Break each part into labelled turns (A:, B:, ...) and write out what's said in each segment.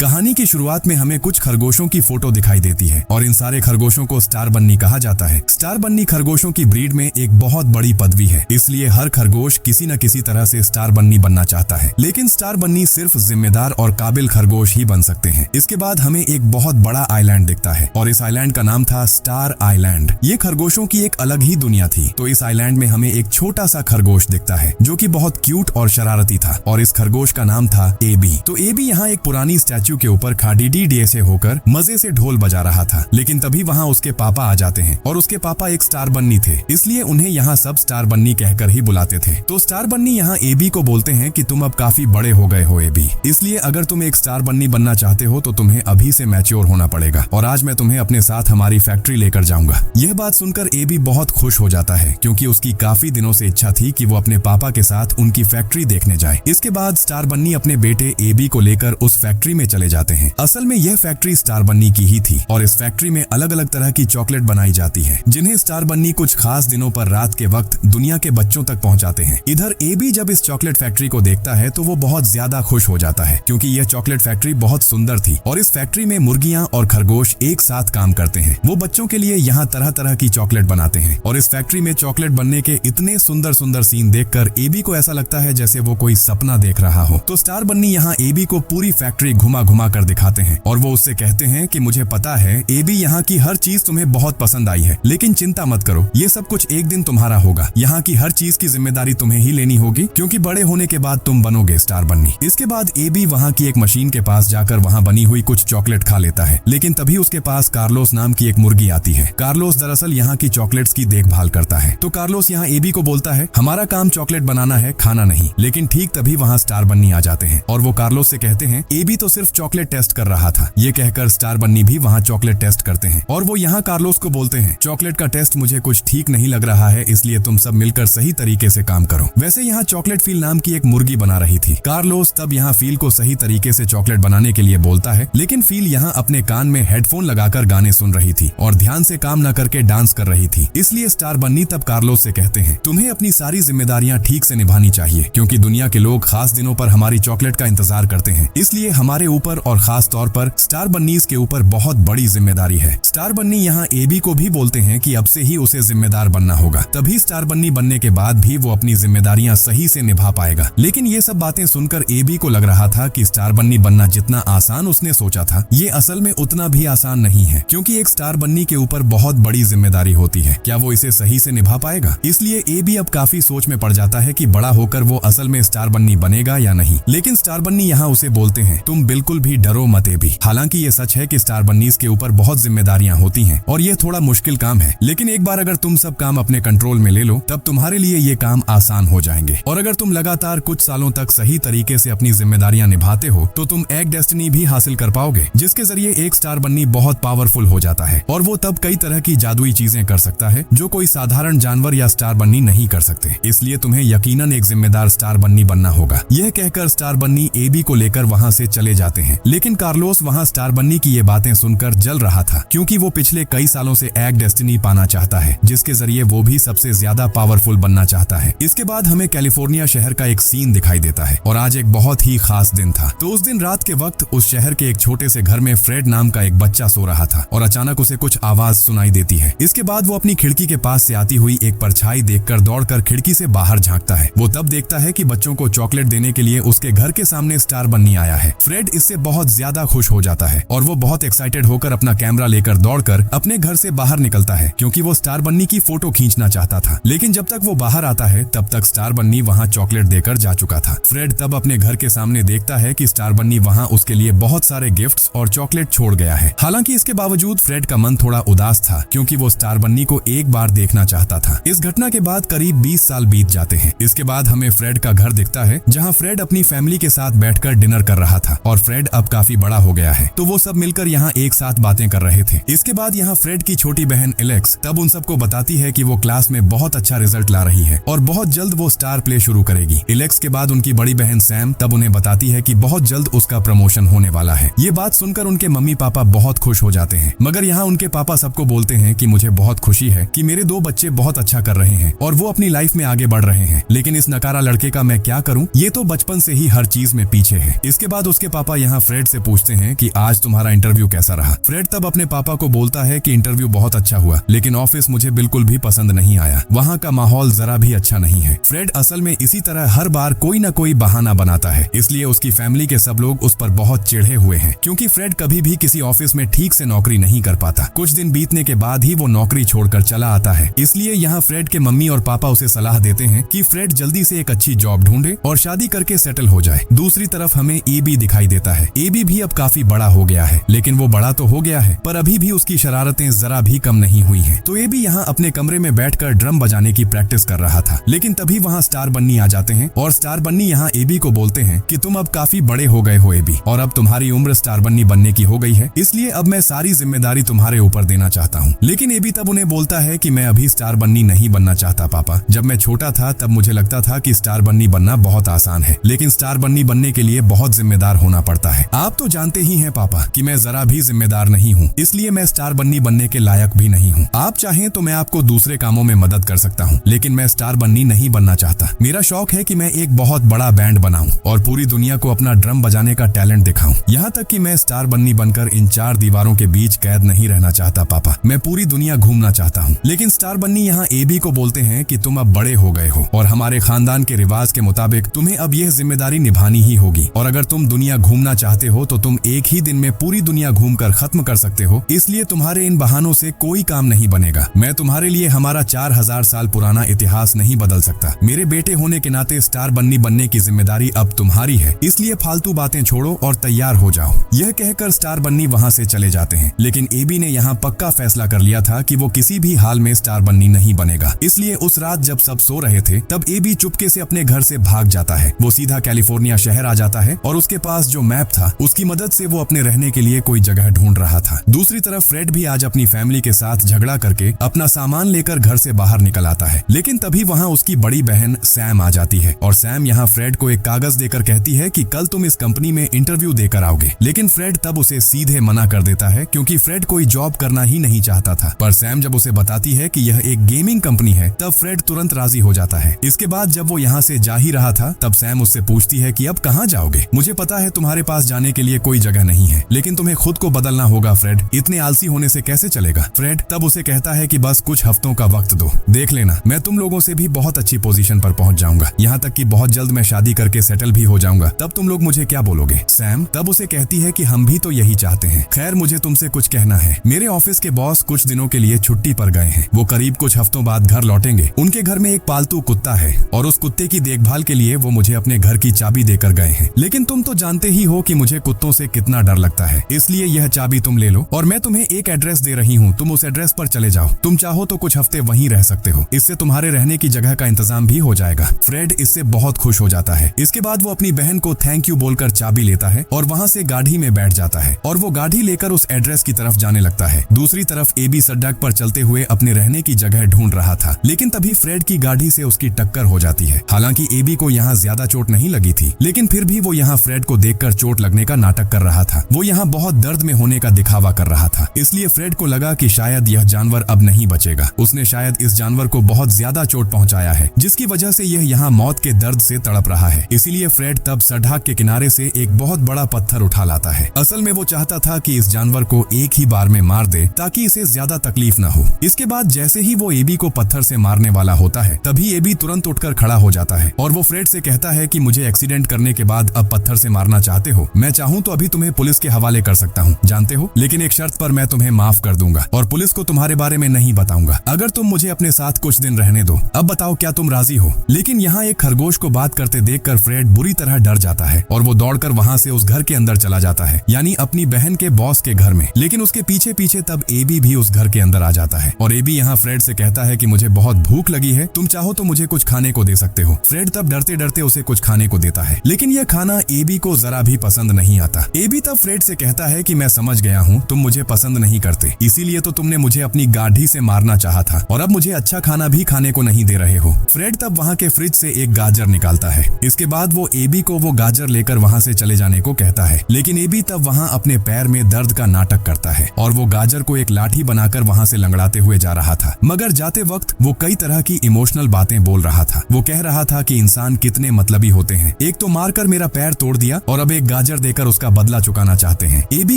A: कहानी की शुरुआत में हमें कुछ खरगोशों की फोटो दिखाई देती है और इन सारे खरगोशों को स्टार बन्नी कहा जाता है। स्टार बन्नी खरगोशों की ब्रीड में एक बहुत बड़ी पदवी है, इसलिए हर खरगोश किसी न किसी तरह से स्टार बन्नी बनना चाहता है। लेकिन स्टार बन्नी सिर्फ जिम्मेदार और काबिल खरगोश ही बन सकते हैं। इसके बाद हमें एक बहुत बड़ा आइलैंड दिखता है और इस आइलैंड का नाम था स्टार आइलैंड। ये खरगोशों की एक अलग ही दुनिया थी। तो इस आइलैंड में हमें एक छोटा सा खरगोश दिखता है जो कि बहुत क्यूट और शरारती था और इस खरगोश का नाम था एबी। तो एबी यहाँ एक पुरानी स्टैच्यू के ऊपर खाड़ी से होकर मजे से ढोल बजा रहा था। लेकिन तभी वहाँ उसके पापा आ जाते हैं और उसके पापा एक स्टार बन्नी थे, इसलिए उन्हें यहाँ सब स्टार बन्नी कहकर ही बुलाते थे। तो स्टार बन्नी यहाँ एबी को बोलते हैं कि तुम अब काफी बड़े हो गए हो एबी, इसलिए अगर तुम एक स्टार बन्नी बनना चाहते हो तो तुम्हें अभी से मैच्योर होना पड़ेगा और आज मैं तुम्हें अपने साथ हमारी फैक्ट्री लेकर जाऊंगा। यह बात सुनकर एबी बहुत खुश हो जाता है क्योंकि उसकी काफी दिनों से इच्छा थी कि वो अपने पापा के साथ उनकी फैक्ट्री देखने जाए। इसके बाद स्टार बन्नी अपने बेटे एबी को लेकर उस फैक्ट्री में चले जाते हैं। असल में यह फैक्ट्री स्टार बन्नी की ही थी और इस फैक्ट्री में अलग अलग तरह की चॉकलेट बनाई जाती है जिन्हें स्टार बन्नी कुछ खास दिनों पर रात के वक्त दुनिया के बच्चों तक पहुंचाते हैं। इधर एबी जब इस चॉकलेट फैक्ट्री को देखता है तो वो बहुत ज्यादा खुश हो जाता है क्योंकि यह चॉकलेट फैक्ट्री बहुत सुंदर थी और इस फैक्ट्री में मुर्गियां और खरगोश एक साथ काम करते हैं। वो बच्चों के लिए यहाँ तरह तरह की चॉकलेट बनाते हैं और इस फैक्ट्री में चॉकलेट बनने के इतने सुंदर सुंदर सीन देखकर एबी को ऐसा लगता है जैसे वो कोई सपना देख रहा हो। तो स्टार बन्नी यहाँ एबी को पूरी फैक्ट्री घुमा घुमा कर दिखाते हैं और वो उससे कहते हैं कि मुझे पता है एबी यहाँ की हर चीज तुम्हें बहुत पसंद आई है, लेकिन चिंता मत करो, ये सब कुछ एक दिन तुम्हारा होगा। यहाँ की हर चीज की जिम्मेदारी तुम्हें ही लेनी होगी क्योंकि बड़े होने के बाद तुम बनोगे स्टार बन्नी। इसके बाद एबी वहाँ की एक मशीन के पास जाकर वहाँ बनी हुई कुछ चॉकलेट खा लेता है, लेकिन तभी उसके पास कार्लोस नाम की एक मुर्गी आती है। कार्लोस दरअसल यहाँ की चॉकलेट्स की देखभाल करता है। तो कार्लोस यहाँ एबी को बोलता है हमारा काम चॉकलेट बनाना है, खाना नहीं। लेकिन ठीक तभी वहाँ स्टार बन्नी आ जाते हैं और वो कार्लोस से कहते हैं एबी तो सिर्फ चॉकलेट टेस्ट कर रहा था। ये कहकर स्टार बन्नी भी वहाँ चॉकलेट टेस्ट करते हैं और वो यहाँ कार्लोस को बोलते हैं चॉकलेट का टेस्ट मुझे कुछ ठीक नहीं लग रहा है, इसलिए तुम सब मिलकर सही तरीके से काम करो। वैसे यहाँ चॉकलेट फील नाम की एक मुर्गी बना रही थी। कार्लोस तब यहाँ फील को सही तरीके से चॉकलेट बनाने के लिए बोलता है, लेकिन फील यहाँ अपने कान में हेडफोन लगाकर गाने सुन रही थी और ध्यान से काम न करके डांस कर रही थी। इसलिए स्टार बन्नी तब कार्लोस से कहते हैं तुम्हें अपनी सारी जिम्मेदारियां ठीक से निभानी चाहिए क्योंकि दुनिया के लोग खास दिनों पर हमारी चॉकलेट का इंतजार करते हैं, इसलिए हमारे ऊपर और खास तौर पर स्टार बन्नीज के ऊपर बहुत बड़ी जिम्मेदारी है। स्टार बन्नी यहाँ एबी को भी बोलते हैं कि अब से ही उसे जिम्मेदार बनना होगा, तभी स्टार बन्नी बनने के बाद भी वो अपनी जिम्मेदारियां सही से निभा पाएगा। लेकिन ये सब बातें सुनकर एबी को लग रहा था कि स्टार बन्नी बनना जितना आसान उसने सोचा था ये असल में उतना भी आसान नहीं है क्योंकि एक स्टार बन्नी के ऊपर बहुत बड़ी जिम्मेदारी होती है। क्या वो इसे सही से निभा पाएगा? इसलिए एबी अब काफी सोच में पड़ जाता है कि बड़ा होकर वो असल में स्टार बन्नी बनेगा या नहीं। लेकिन स्टार बन्नी यहाँ उसे बोलते हैं तुम बिल्कुल भी डरो मत एबी। हालांकि ये सच है कि स्टार बन्नीज के ऊपर बहुत जिम्मेदारियां होती हैं और ये थोड़ा मुश्किल काम है, लेकिन एक बार अगर तुम सब काम अपने कंट्रोल में ले लो तब तुम्हारे लिए ये काम आसान हो जाएंगे और अगर तुम लगातार कुछ सालों तक सही तरीके से अपनी जिम्मेदारियां निभाते हो तो तुम एक डेस्टिनी भी हासिल कर पाओगे जिसके जरिए एक स्टार बन्नी बहुत पावरफुल हो जाता है और वो तब कई तरह की जादुई चीजें कर सकता है जो कोई साधारण जानवर या स्टार बन्नी नहीं कर सकते। इसलिए तुम्हें यकीनन एक जिम्मेदार स्टार बन्नी बनना होगा। यह कहकर स्टार बन्नी एबी को लेकर वहाँ से चले जाते हैं। लेकिन कार्लोस वहाँ स्टार बन्नी की ये बातें सुनकर जल रहा था क्योंकि वो पिछले कई सालों से एक डेस्टिनी पाना चाहता है जिसके जरिए वो भी सबसे ज्यादा पावरफुल बनना चाहता है। इसके बाद हमें कैलिफोर्निया शहर का एक सीन दिखाई देता है और आज एक बहुत ही खास दिन था। तो उस दिन रात के वक्त उस शहर के एक छोटे से घर में फ्रेड नाम का एक बच्चा सो रहा था और अचानक उसे कुछ आवाज सुनाई देती है। इसके बाद वो अपनी खिड़की के पास से आती हुई एक परछाई देखकर दौड़कर खिड़की से बाहर झांकता है। वो तब देखता है कि बच्चों को चॉकलेट देने के लिए उसके घर के सामने स्टार बन्नी आया है। फ्रेड इससे बहुत ज्यादा खुश हो जाता है और वो बहुत एक्साइटेड होकर अपना कैमरा लेकर दौड़कर अपने घर से बाहर निकलता है क्योंकि वो स्टार बन्नी की फोटो खींचना चाहता था। लेकिन जब तक वो बाहर आता है तब तक स्टार बन्नी वहाँ चॉकलेट देकर जा चुका था। फ्रेड तब अपने घर के सामने देखता है कि स्टार बन्नी वहाँ उसके लिए बहुत सारे गिफ्ट्स और चॉकलेट छोड़ गया है। हालांकि इसके बावजूद फ्रेड का मन थोड़ा उदास था क्योंकि वो स्टार बन्नी को एक बार देखना चाहता था। इस घटना के बाद करीब 20 साल बीत जाते हैं। इसके बाद हमें फ्रेड का घर दिखता है जहाँ फ्रेड अपनी फैमिली के साथ बैठकर डिनर कर रहा था और फ्रेड अब काफी बड़ा हो गया है तो वो सब मिलकर यहाँ एक साथ बातें कर रहे थे। इसके बाद यहाँ फ्रेड की छोटी बहन एलेक्स तब उन सबको बताती है कि वो क्लास में बहुत अच्छा रिजल्ट ला रही है और बहुत जल्द वो स्टार प्ले शुरू करेगी। एलेक्स के बाद उनकी बड़ी बहन सैम तब उन्हें बताती है कि बहुत जल्द उसका प्रमोशन होने वाला है। ये बात सुनकर उनके मम्मी पापा बहुत खुश हो जाते हैं, मगर यहाँ उनके पापा सबको बोलते हैं कि मुझे बहुत खुशी है कि मेरे 2 बच्चे बहुत अच्छा कर रहे हैं और वो अपनी लाइफ में आगे बढ़ रहे हैं, लेकिन इस नकारा लड़के का मैं क्या करूँ, ये तो बचपन से ही हर चीज में पीछे है। इसके बाद उसके पापा यहाँ यहाँ फ्रेड से पूछते हैं कि आज तुम्हारा इंटरव्यू कैसा रहा। फ्रेड तब अपने पापा को बोलता है कि इंटरव्यू बहुत अच्छा हुआ, लेकिन ऑफिस मुझे बिल्कुल भी पसंद नहीं आया, वहाँ का माहौल जरा भी अच्छा नहीं है। फ्रेड असल में इसी तरह हर बार कोई न कोई बहाना बनाता है, इसलिए उसकी फैमिली के सब लोग उस पर बहुत चिढ़े हुए हैं, क्योंकि फ्रेड कभी भी किसी ऑफिस में ठीक से नौकरी नहीं कर पाता। कुछ दिन बीतने के बाद ही वो नौकरी छोड़कर चला आता है। इसलिए यहाँ फ्रेड के मम्मी और पापा उसे सलाह देते हैं कि फ्रेड जल्दी से एक अच्छी जॉब ढूंढे और शादी करके सेटल हो जाए। दूसरी तरफ हमें एबी दिखाई देता है। एबी भी अब काफी बड़ा हो गया है, लेकिन वो बड़ा तो हो गया है पर अभी भी उसकी शरारतें जरा भी कम नहीं हुई हैं। तो एबी यहाँ अपने कमरे में बैठकर ड्रम बजाने की प्रैक्टिस कर रहा था, लेकिन तभी वहाँ स्टार बन्नी आ जाते हैं और स्टार बन्नी यहाँ एबी को बोलते हैं कि तुम अब काफी बड़े हो गए हो एबी, और अब तुम्हारी उम्र स्टार बन्नी बनने की हो गई है, इसलिए अब मैं सारी जिम्मेदारी तुम्हारे ऊपर देना चाहता हूँ। लेकिन एबी तब उन्हें बोलता है कि मैं अभी स्टार बन्नी नहीं बनना चाहता पापा। जब मैं छोटा था तब मुझे लगता था कि स्टार बन्नी बनना बहुत आसान है, लेकिन स्टार बन्नी बनने के लिए बहुत जिम्मेदार होना पड़ता है। आप तो जानते ही हैं पापा कि मैं जरा भी जिम्मेदार नहीं हूँ, इसलिए मैं स्टार बन्नी बनने के लायक भी नहीं हूँ। आप चाहें तो मैं आपको दूसरे कामों में मदद कर सकता हूँ, लेकिन मैं स्टार बन्नी नहीं बनना चाहता। मेरा शौक है कि मैं एक बहुत बड़ा बैंड बनाऊं और पूरी दुनिया को अपना ड्रम बजाने का टैलेंट दिखाऊं। यहाँ तक कि मैं स्टार बन्नी बनकर इन 4 दीवारों के बीच कैद नहीं रहना चाहता पापा, मैं पूरी दुनिया घूमना चाहता हूँ। लेकिन स्टार बन्नी यहाँ एबी को बोलते हैं कि तुम अब बड़े हो गए हो और हमारे खानदान के रिवाज के मुताबिक तुम्हें अब यह जिम्मेदारी निभानी ही होगी, और अगर तुम दुनिया घूमना चाहते हो तो तुम एक ही दिन में पूरी दुनिया घूमकर खत्म कर सकते हो, इसलिए तुम्हारे इन बहानों से कोई काम नहीं बनेगा। मैं तुम्हारे लिए हमारा 4000 साल पुराना इतिहास नहीं बदल सकता। मेरे बेटे होने के नाते स्टार बन्नी बनने की जिम्मेदारी अब तुम्हारी है, इसलिए फालतू बातें छोड़ो और तैयार हो जाओ। यह कहकर स्टार बन्नी वहाँ से चले जाते हैं, लेकिन एबी ने यहाँ पक्का फैसला कर लिया था कि वो किसी भी हाल में स्टार बन्नी नहीं बनेगा। इसलिए उस रात जब सब सो रहे थे तब एबी चुपके से अपने घर से भाग जाता है। वो सीधा कैलिफोर्निया शहर आ जाता है और उसके पास जो मैप था उसकी मदद से वो अपने रहने के लिए कोई जगह ढूंढ रहा था। दूसरी तरफ फ्रेड भी आज अपनी फैमिली के साथ झगड़ा करके अपना सामान लेकर घर से बाहर निकल आता है, लेकिन तभी वहाँ उसकी बड़ी बहन सैम आ जाती है और सैम यहाँ फ्रेड को एक कागज देकर कहती है कि कल तुम इस कंपनी में इंटरव्यू देकर आओगे। लेकिन फ्रेड तब उसे सीधे मना कर देता है, क्योंकि फ्रेड कोई जॉब करना ही नहीं चाहता था। पर सैम जब उसे बताती है कि यह एक गेमिंग कंपनी है तब फ्रेड तुरंत राजी हो जाता है। इसके बाद जब वो यहाँ से जा ही रहा था तब सैम उससे पूछती है कि अब कहाँ जाओगे? मुझे पता है तुम्हारे पास जाने के लिए कोई जगह नहीं है, लेकिन तुम्हें खुद को बदलना होगा फ्रेड, इतने आलसी होने से कैसे चलेगा? फ्रेड तब उसे कहता है कि बस कुछ हफ्तों का वक्त दो, देख लेना मैं तुम लोगों से भी बहुत अच्छी पोजीशन पर पहुंच जाऊंगा, यहाँ तक कि बहुत जल्द मैं शादी करके सेटल भी हो जाऊंगा, तब तुम लोग मुझे क्या बोलोगे? सैम तब उसे कहती है कि हम भी तो यही चाहते हैं। खैर मुझे तुमसे कुछ कहना है। मेरे ऑफिस के बॉस कुछ दिनों के लिए छुट्टी पर गए हैं, वो करीब कुछ हफ्तों बाद घर लौटेंगे। उनके घर में एक पालतू कुत्ता है और उस कुत्ते की देखभाल के लिए वो मुझे अपने घर की चाबी देकर गए हैं, लेकिन तुम तो जानते ही हो कि मुझे कुत्तों से कितना डर लगता है, इसलिए यह चाबी तुम ले लो और मैं तुम्हें एक एड्रेस दे रही हूँ, तुम उस एड्रेस पर चले जाओ। तुम चाहो तो कुछ हफ्ते वहीं रह सकते हो, इससे तुम्हारे रहने की जगह का इंतजाम भी हो जाएगा। फ्रेड इससे बहुत खुश हो जाता है। इसके बाद वो अपनी बहन को थैंक यू बोलकर चाबी लेता है और वहाँ से गाड़ी में बैठ जाता है और वो गाड़ी लेकर उस एड्रेस की तरफ जाने लगता है। दूसरी तरफ एबी सड़क पर चलते हुए अपने रहने की जगह ढूंढ रहा था, लेकिन तभी फ्रेड की गाड़ी से उसकी टक्कर हो जाती है। हालांकि एबी को यहाँ ज्यादा चोट नहीं लगी थी, लेकिन फिर भी वो यहाँ फ्रेड को देखकर चोट लगने का नाटक कर रहा था। वो यहाँ बहुत दर्द में होने का दिखावा कर रहा था, इसलिए फ्रेड को लगा कि शायद यह जानवर अब नहीं बचेगा। उसने शायद इस जानवर को बहुत ज्यादा चोट पहुंचाया है, जिसकी वजह से यह यहाँ मौत के दर्द से तड़प रहा है। इसीलिए फ्रेड तब सड़क के किनारे से एक बहुत बड़ा पत्थर उठा लाता है। असल में वो चाहता था कि इस जानवर को एक ही बार में मार दे ताकि इसे ज्यादा तकलीफ न हो। इसके बाद जैसे ही वो एबी को पत्थर से मारने वाला होता है तभी एबी तुरंत उठकर खड़ा हो जाता है और वो फ्रेड से कहता है कि मुझे एक्सीडेंट करने के बाद अब पत्थर से मारना चाहते हो, मैं चाहूँ तो अभी तुम्हें पुलिस के हवाले कर सकता हूँ, जानते हो, लेकिन एक शर्त पर मैं तुम्हें माफ कर दूंगा और पुलिस को तुम्हारे बारे में नहीं बताऊंगा, अगर तुम मुझे अपने साथ कुछ दिन रहने दो। अब बताओ क्या तुम राजी हो? लेकिन यहाँ एक खरगोश को बात करते देखकर फ्रेड बुरी तरह डर जाता है और वो दौड़कर वहाँ से उस घर के अंदर चला जाता है, यानी अपनी बहन के बॉस के घर में। लेकिन उसके पीछे पीछे तब एबी भी उस घर के अंदर आ जाता है और एबी यहाँ फ्रेड से कहता है कि मुझे बहुत भूख लगी है, तुम चाहो तो मुझे कुछ खाने को दे सकते हो। फ्रेड तब डरते डरते उसे कुछ खाने को देता है, लेकिन यह खाना एबी को जरा भी पसंद नहीं आता। एबी तब फ्रेड से कहता है कि मैं समझ गया हूँ, तुम मुझे पसंद नहीं करते, इसीलिए तो तुमने मुझे अपनी गाड़ी से मारना चाहा था और अब मुझे अच्छा खाना भी खाने को नहीं दे रहे हो। फ्रेड तब वहाँ के फ्रिज से एक गाजर निकालता है। इसके बाद वो एबी को वो गाजर लेकर वहाँ से चले जाने को कहता है, लेकिन एबी तब वहाँ अपने पैर में दर्द का नाटक करता है और वो गाजर को एक लाठी बनाकर वहाँ से लंगड़ाते हुए जा रहा था। मगर जाते वक्त वो कई तरह की इमोशनल बातें बोल रहा था। वो कह रहा था कि इंसान कितने मतलबी होते हैं, एक तो मारकर मेरा पैर तोड़ दिया और अब एक गाजर हाजिर देकर उसका बदला चुकाना चाहते हैं। एबी